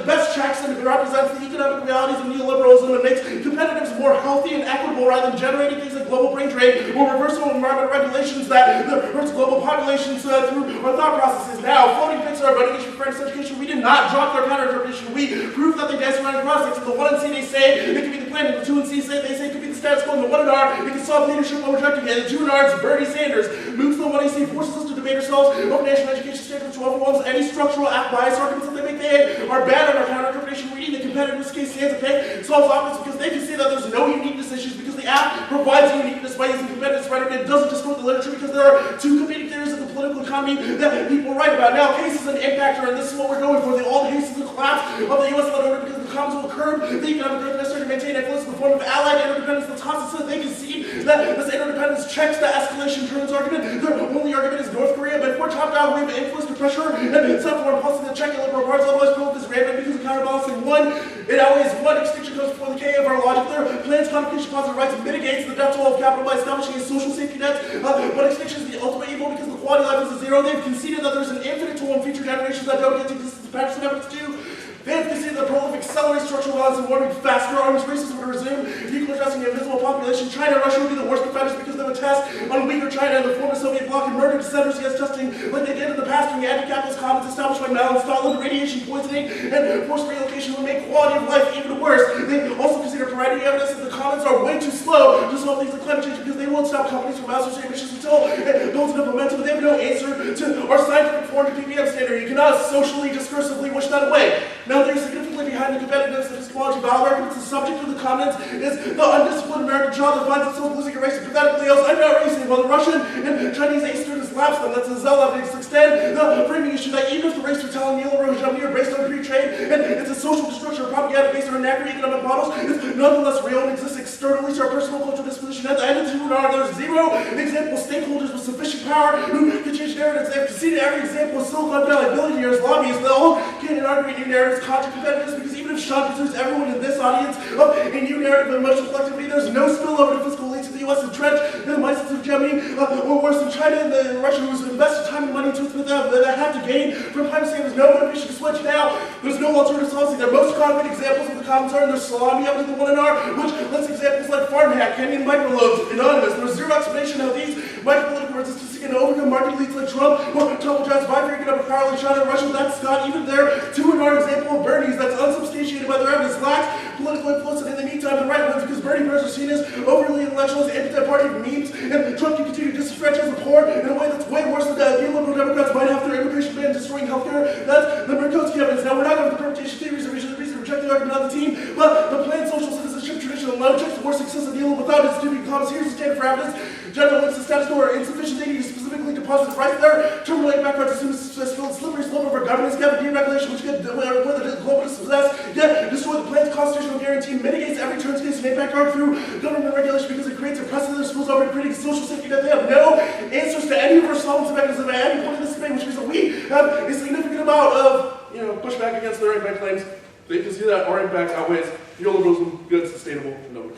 best checks and represents the economic realities of neoliberalism and makes competitives more healthy and equitable rather than generating things like global brain drain or reversal of environmental regulations that hurts global populations through our thought processes. Now, floating Pixar voting issue for fairness education, we did not drop their counter-interpretation. We proved that they dance around in cross-sects. In the 1 and C, they say it could be the plan. In the 2 and C, they say it could be the status quo. In the 1 and R, it can solve leadership while rejecting it. In the 2 and R, it's Bernie Sanders. Moves to the 1 and C, forces us to debate ourselves over national education standards, which overwhelms any structural bias arguments that they make. They are bad on our counter-interpretation reading. The competitiveness case stands okay, solves opposites because they can see that there's no uniqueness issues because the app provides uniqueness by using competitiveness rhetoric. It doesn't distort the literature because there are 2 competing theories of the political economy that people write about. Now, cases and impactor, and this is what we're going for. All the cases of collapse of the U.S.-led order because the commons will curb the economic growth necessary to maintain influence in the form of allied interdependence that's constant so that they concede that this interdependence checks the escalation turns argument. Their only argument is North Korea, but if we're top-down, we have influence to pressure and some foreign policy that check illiberal parts, otherwise proof is rampant because of counterbalancing. 1, it outweighs 1, extinction comes before the K of our logic. Their plan's codification of positive rights mitigates the death toll of capital by establishing a social safety net, but extinction is the ultimate evil because the quality of life is a 0. They've conceded that there's an infinite toll in future generations that don't get to exist as Patterson evidence do. They have conceded that prolific accelerates structural violence and warming faster arms races would resume, equal addressing an invisible population. China and Russia would be the worst offenders because they would test on weaker China and the former Soviet bloc and murder dissenters against testing like they did in the past during the anti-capitalist commons established by Mao and Stalin. Radiation poisoning and forced relocation would make quality of life even worse. They also consider providing evidence that the commons are way too slow to solve things like climate change because they won't stop companies from outsourcing emissions until it builds enough momentum. They have no answer to our scientific 400 ppm standard. You cannot socially discursively wish that away. Now, they're significantly behind the competitiveness of epistemology valid arguments. The subject of the comments is the undisciplined American child that finds itself losing a race to pathetically else unknown racing, while the Russian and Chinese ace students lapse them. That's a zealot to extend the framing issue that even if the race for telling neoliberal hegemony are based on free trade and it's a social destruction or propaganda based on inaccurate economic models, it's nonetheless real and exists externally to our personal cultural disposition. At the end of the tuner, there's zero example stakeholders with sufficient power who can change narratives. They've conceded every example of Silicon Valley billionaires, lobbyists, they all can inaugurate new narratives, contra competitors, because even if Sean considers everyone in this audience a new narrative of emotional collectivity, there's no spillover to fiscal elites of the U.S. entrenched in the mindsets of Germany, or worse than China and Russia, who's invested time and money into it that have to gain from privacy. There's no motivation to switch now. There's no alternative policy. Their most concrete examples of the comments are in their salami up to the 1NR, which lists examples like farm hack, Kenyan microloans, anonymous. There's zero explanation how these micropolitical resistance can overcome market elites like Trump or Donald John's vie for economic power like China and Russia. That's not even their 2NR example of Bernie's that's unsubstantiated by their evidence, lacks political influence, and in the meantime, the right ones, because Bernie bros are seen as overly intellectual, as anti-party memes, and Trump can continue to disenfranchise the poor in a way that's way worse than the neoliberal Democrats might have their immigration ban destroying healthcare. That's the Murkowski evidence. Now, we're not going to the permutation theories or reason to reject the argument on the team, but the planned social citizenship tradition alone checks the worst success of neoliberal without its stupid comments. Here's the standard for evidence. General links to status quo are insufficient. They need to specifically deposit rights there. Terminate backgrounds assume a slippery slope over governance gap and deregulation, which could, whether the globalists possess, yet destroy the plan's constitutional guarantee, mitigates every turns case and impact guard through government regulation because it creates a precedent that schools already creating social safety net. They have no answers to any of our solvency mechanisms at any point in this debate, which means that we have a significant amount of, pushback against their impact claims. They can see that our impact outweighs neoliberalism, good, sustainable, and noble.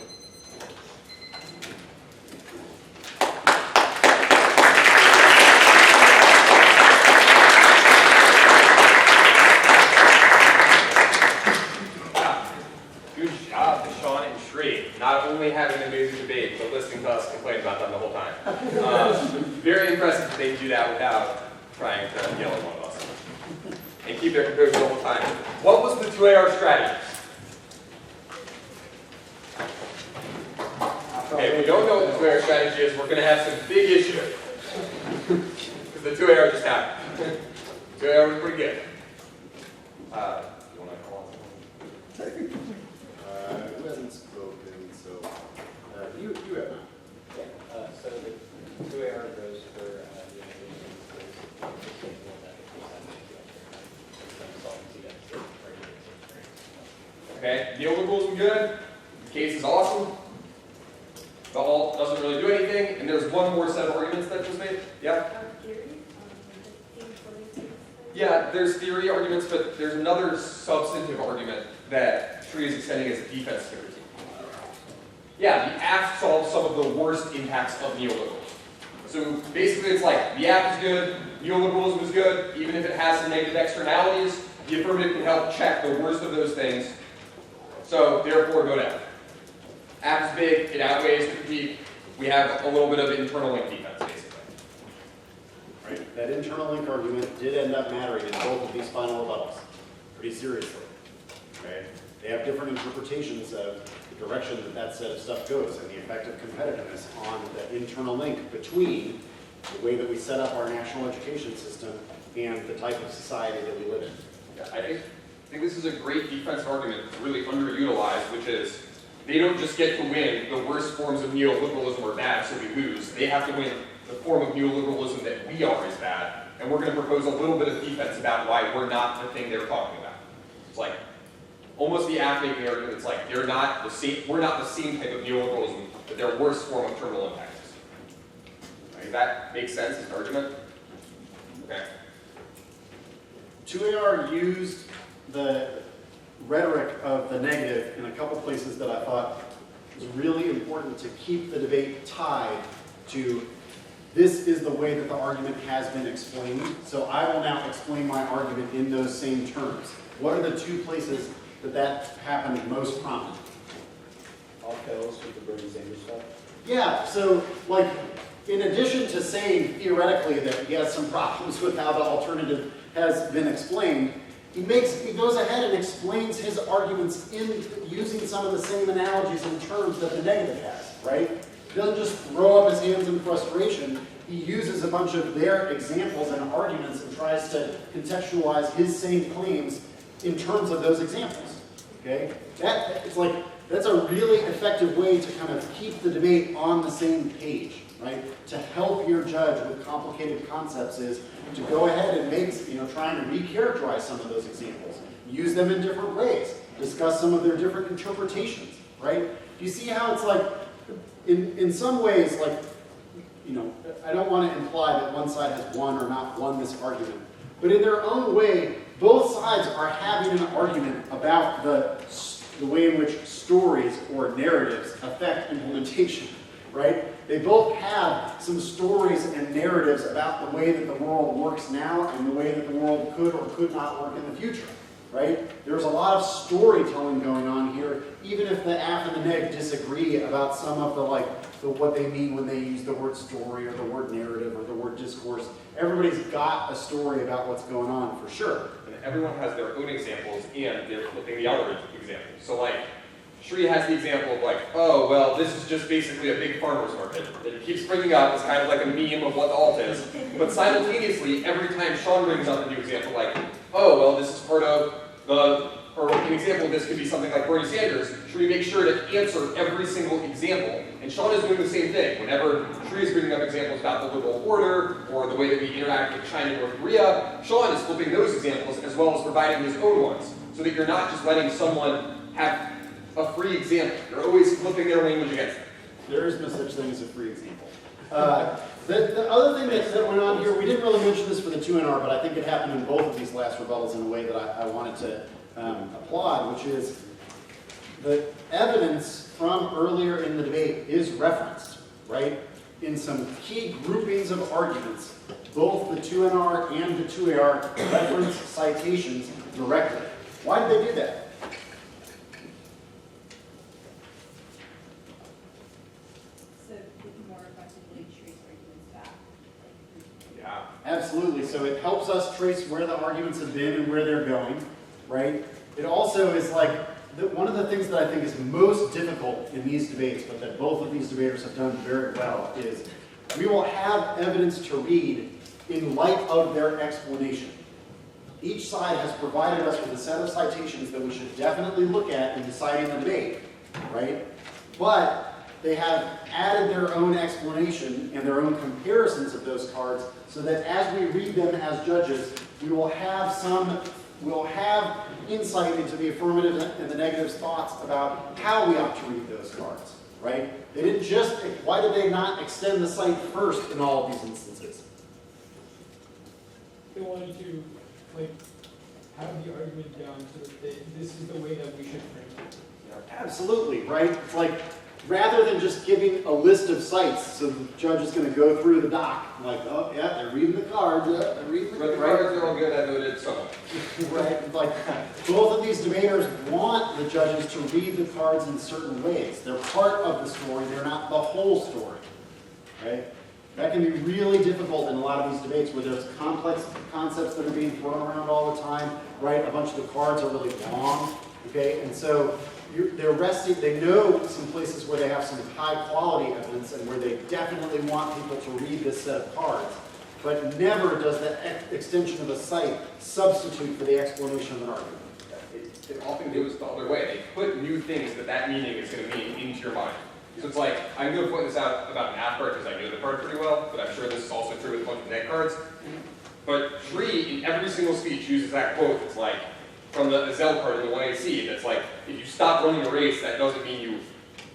Not only having an amazing debate, but listening to us complain about them the whole time. Very impressive that they do that without trying to yell at one of us. And keep their composure the whole time. What was the 2AR strategy? Okay, if we don't know what the 2AR strategy is, we're going to have some big issues. Because the 2AR just happened. 2AR was pretty good. You want to call on someone? Who hasn't spoken? So you have not. Yeah, so the 2AR goes for the Okay, neoliberalism good. The case is awesome. The alt doesn't really do anything, and there's one more set of arguments that was made. Yeah? Yeah, there's theory arguments, but there's another substantive argument that Tree is extending as a defense to critique. Yeah, the app solves some of the worst impacts of neoliberalism. So basically it's like, the app is good, neoliberalism is good, even if it has some negative externalities, the affirmative can help check the worst of those things. So therefore, go down. App is big, it outweighs the critique. We have a little bit of internal link defense, basically. Right. That internal link argument did end up mattering in both of these final rebuttals, pretty seriously. Okay? They have different interpretations of the direction that set of stuff goes and the effect of competitiveness on the internal link between the way that we set up our national education system and the type of society that we live in. Yeah, I think this is a great defense argument that's really underutilized, which is they don't just get to win the worst forms of neoliberalism are bad, so we lose. They have to win the form of neoliberalism that we are is bad, and we're going to propose a little bit of defense about why we're not the thing they're talking about. It's like almost the app-making argument. It's like they're not the same. We're not the same type of neoliberalism, but their worst form of terminal impact is. Does that make sense as an argument? Okay. 2AR used the rhetoric of the negative in a couple places that I thought was really important to keep the debate tied to this is the way that the argument has been explained. So I will now explain my argument in those same terms. What are the two places that happened most prominently? All fails with the Bernie Sanders stuff. Yeah, so like in addition to saying theoretically that he has some problems with how the alternative has been explained, he goes ahead and explains his arguments in using some of the same analogies and terms that the negative has, right? He doesn't just throw up his hands in frustration. He uses a bunch of their examples and arguments and tries to contextualize his same claims in terms of those examples, okay? It's like, that's a really effective way to kind of keep the debate on the same page, right? To help your judge with complicated concepts is to go ahead and try and recharacterize some of those examples, use them in different ways, discuss some of their different interpretations, right? Do you see how it's like, in some ways, like, I don't want to imply that one side has won or not won this argument, but in their own way, both sides are having an argument about the way in which stories or narratives affect implementation, right? They both have some stories and narratives about the way that the world works now and the way that the world could or could not work in the future, right? There's a lot of storytelling going on here, even if the AF and the neg disagree about some of what they mean when they use the word story or the word narrative or the word discourse. Everybody's got a story about what's going on for sure. And everyone has their own examples and they're flipping the other examples. So like, Shri has the example of like, oh, well, this is just basically a big farmer's market that he keeps bringing up as kind of like a meme of what the alt is. But simultaneously, every time Sean brings up a new example, like, oh, well, this is part of or an example of this could be something like Bernie Sanders, Shri makes sure to answer every single example. And Sean is doing the same thing. Whenever Shri is bringing up examples about the liberal order or the way that we interact with China and North Korea, Sean is flipping those examples as well as providing his own ones. So that you're not just letting someone have a free example. You're always flipping their language against them. There is no such thing as a free example. The other thing that went on here, we didn't really mention this for the 2NR, but I think it happened in both of these last rebuttals in a way that I wanted to applaud, which is the evidence from earlier in the debate is referenced, right? In some key groupings of arguments, both the 2NR and the 2AR reference citations directly. Why did they do that? Absolutely. So it helps us trace where the arguments have been and where they're going, right? It also is like, one of the things that I think is most difficult in these debates, but that both of these debaters have done very well, is we will have evidence to read in light of their explanation. Each side has provided us with a set of citations that we should definitely look at in deciding the debate, right? But they have added their own explanation and their own comparisons of those cards so that as we read them as judges, we will have insight into the affirmative and the negative thoughts about how we ought to read those cards, right? They didn't just, why did they not extend the cite first in all of these instances? They wanted to, have the argument down so that this is the way that we should frame it. Absolutely, right? It's like, rather than just giving a list of cites, so the judge is going to go through the doc, like, oh, yeah, they're reading the cards, they're reading the cards. But the cards are all good, I voted so. Right? It's like, both of these debaters want the judges to read the cards in certain ways. They're part of the story, they're not the whole story, right? That can be really difficult in a lot of these debates where there's complex concepts that are being thrown around all the time, right? A bunch of the cards are really long, okay? And so they know some places where they have some high quality evidence and where they definitely want people to read this set of cards, but never does the extension of a cite substitute for the explanation of an argument. It often goes the other way. They put new things that meaning is going to mean into your mind. So it's like, I'm going to point this out about an AF card because I know the card pretty well, but I'm sure this is also true with a bunch of neg cards. But Shri, in every single speech, uses that quote that's like, from the Zell card in the 1AC, that's like, if you stop running a race, that doesn't mean you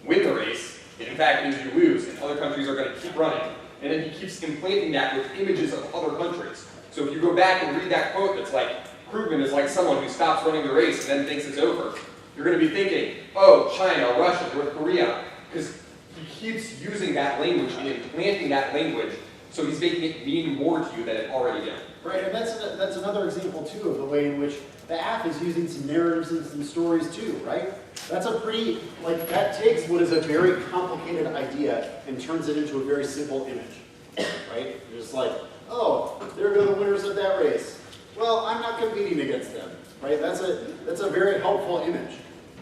win the race. It in fact means you lose, and other countries are going to keep running. And then he keeps implanting that with images of other countries. So if you go back and read that quote that's like, Krugman is like someone who stops running the race and then thinks it's over, you're going to be thinking, oh, China, Russia, North Korea, because he keeps using that language and implanting that language, so he's making it mean more to you than it already did. Right, and that's another example, too, of the way in which the AF is using some narratives and some stories, too, right? That's a pretty, that takes what is a very complicated idea and turns it into a very simple image, right? You're just like, oh, there go the winners of that race. Well, I'm not competing against them, right? That's a very helpful image,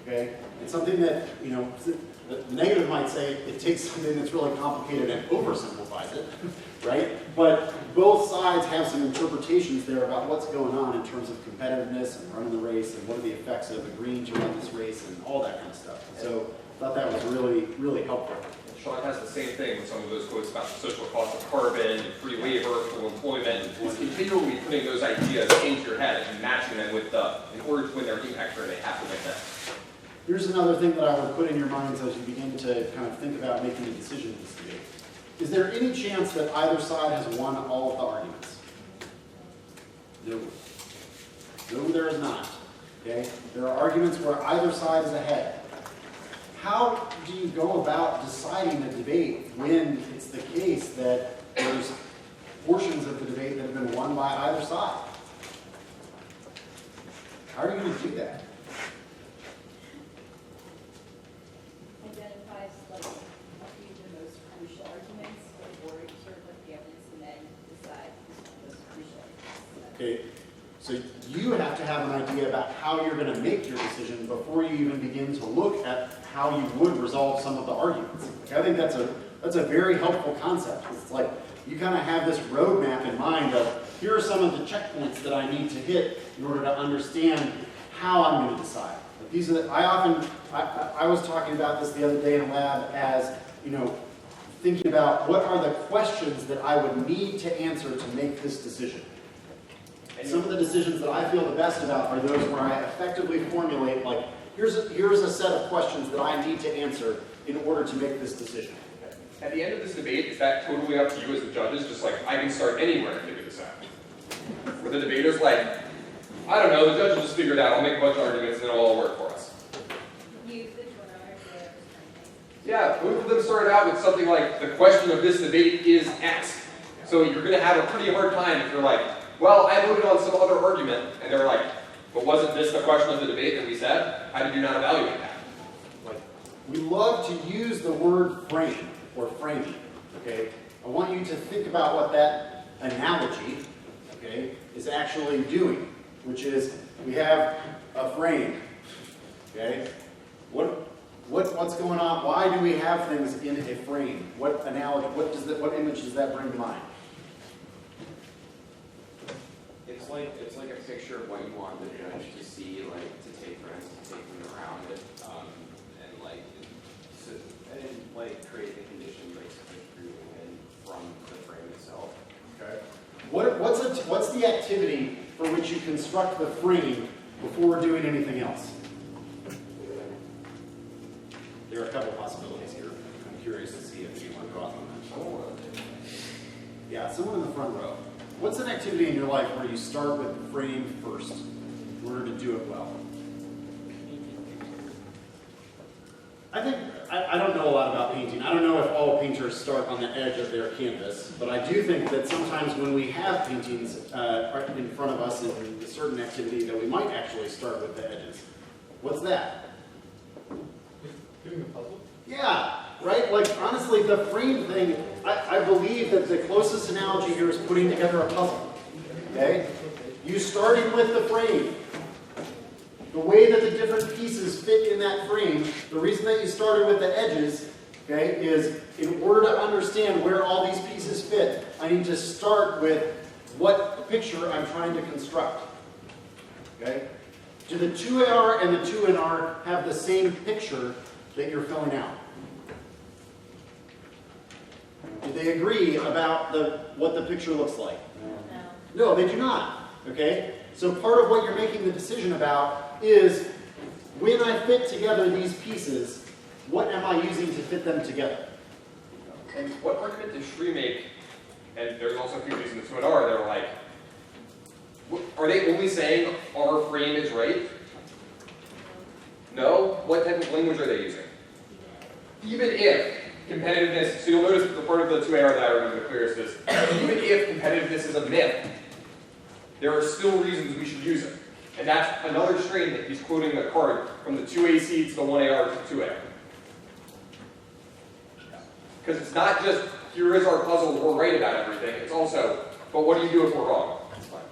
okay? It's something that, you know, the negative might say it takes something that's really complicated and oversimplifies it, right? But both sides have some interpretations there about what's going on in terms of competitiveness and running the race and what are the effects of agreeing to run this race and all that kind of stuff. So I thought that was really, really helpful. Sean has the same thing with some of those quotes about the social cost of carbon, free labor, full employment. He's continually putting those ideas into your head and matching them with in order to win their impact survey, they have to win them. Here's another thing that I would put in your minds as you begin to kind of think about making a decision in this debate. Is there any chance that either side has won all of the arguments? No. No, there is not. Okay? There are arguments where either side is ahead. How do you go about deciding a debate when it's the case that there's portions of the debate that have been won by either side? How are you going to do that? Identifies like a few of the most crucial arguments, or sort of like the evidence, and then decide which one of those crucial arguments. Okay, so you have to have an idea about how you're going to make your decision before you even begin to look at how you would resolve some of the arguments. Okay, I think that's a very helpful concept. It's like you kind of have this roadmap in mind of here are some of the checkpoints that I need to hit in order to understand how I'm going to decide. But these are I was talking about this the other day in lab as, you know, thinking about what are the questions that I would need to answer to make this decision. And some of the decisions that I feel the best about are those where I effectively formulate, like, here's a set of questions that I need to answer in order to make this decision. At the end of this debate, is that totally up to you as the judges? Just like, I can start anywhere and figure this out. Where the debater's like, I don't know, the judge will just figure it out. I'll make a bunch of arguments and it'll all work for us. Use the 2 hours there. Yeah, both of them started out with something like, the question of this debate is X. So you're going to have a pretty hard time if you're like, well, I voted on some other argument, and they're like, but wasn't this the question of the debate that we said? How did you not evaluate that? Like, we love to use the word frame or framing, okay? I want you to think about what that analogy, okay, is actually doing, which is we have a frame, okay? What's going on? Why do we have things in a frame? What analogy? What image does that bring to mind? It's like a picture of what you want the judge to see, like to take for instance, take them around it, and create the condition basically for you to win from the frame itself. Okay. What's the activity for which you construct the frame before doing anything else? There are a couple possibilities here. I'm curious to see if anyone brought them. Yeah, someone in the front row. What's an activity in your life where you start with the frame first in order to do it well? I don't know a lot about painting. I don't know if all painters start on the edge of their canvas, but I do think that sometimes when we have paintings in front of us in a certain activity that we might actually start with the edges. What's that? Doing a puzzle? Yeah, right? Like, honestly, the frame thing, I believe that the closest analogy here is putting together a puzzle, okay? You started with the frame. The way that the different pieces fit in that frame, the reason that you started with the edges, okay, is in order to understand where all these pieces fit, I need to start with what picture I'm trying to construct, okay? Do the 2AR and the 2NR have the same picture that you're filling out? Do they agree about what the picture looks like? No, they do not. Okay? So part of what you're making the decision about is when I fit together these pieces, what am I using to fit them together? And what argument does Sri make? And there's also people using the 2NR that are like, are they only saying our frame is right? No? What type of language are they using? Even if competitiveness, so you'll notice the part of the 2AR that I remember the clearest is, even if competitiveness is a myth, there are still reasons we should use it. And that's another strain that he's quoting a card from the 2AC to the 1AR to 2A. Because it's not just, here is our puzzle, we're right about everything. It's also, but what do you do if we're wrong? That's fine.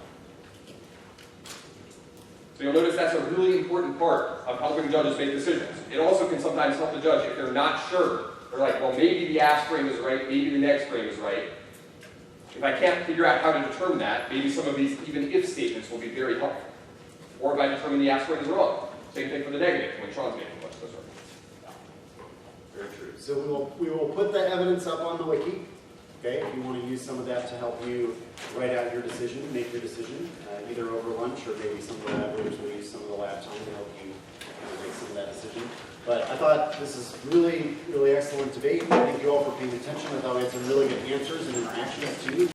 So you'll notice that's a really important part of helping judges make decisions. It also can sometimes help the judge if they're not sure. They're like, well, maybe the ask frame is right, maybe the next frame is right. If I can't figure out how to determine that, maybe some of these even if statements will be very helpful. Or if I determine the ask frame is wrong. Same thing for the negative when Sean's making a bunch of those arguments. Very true. So we will put the evidence up on the wiki. Okay, if you want to use some of that to help you write out your decision, make your decision, either over lunch or maybe some of the lab leaders will use some of the lab time to help you kind of make some of that decision. But I thought this is really, really excellent debate. Thank you all for paying attention. I thought we had some really good answers and interactions too.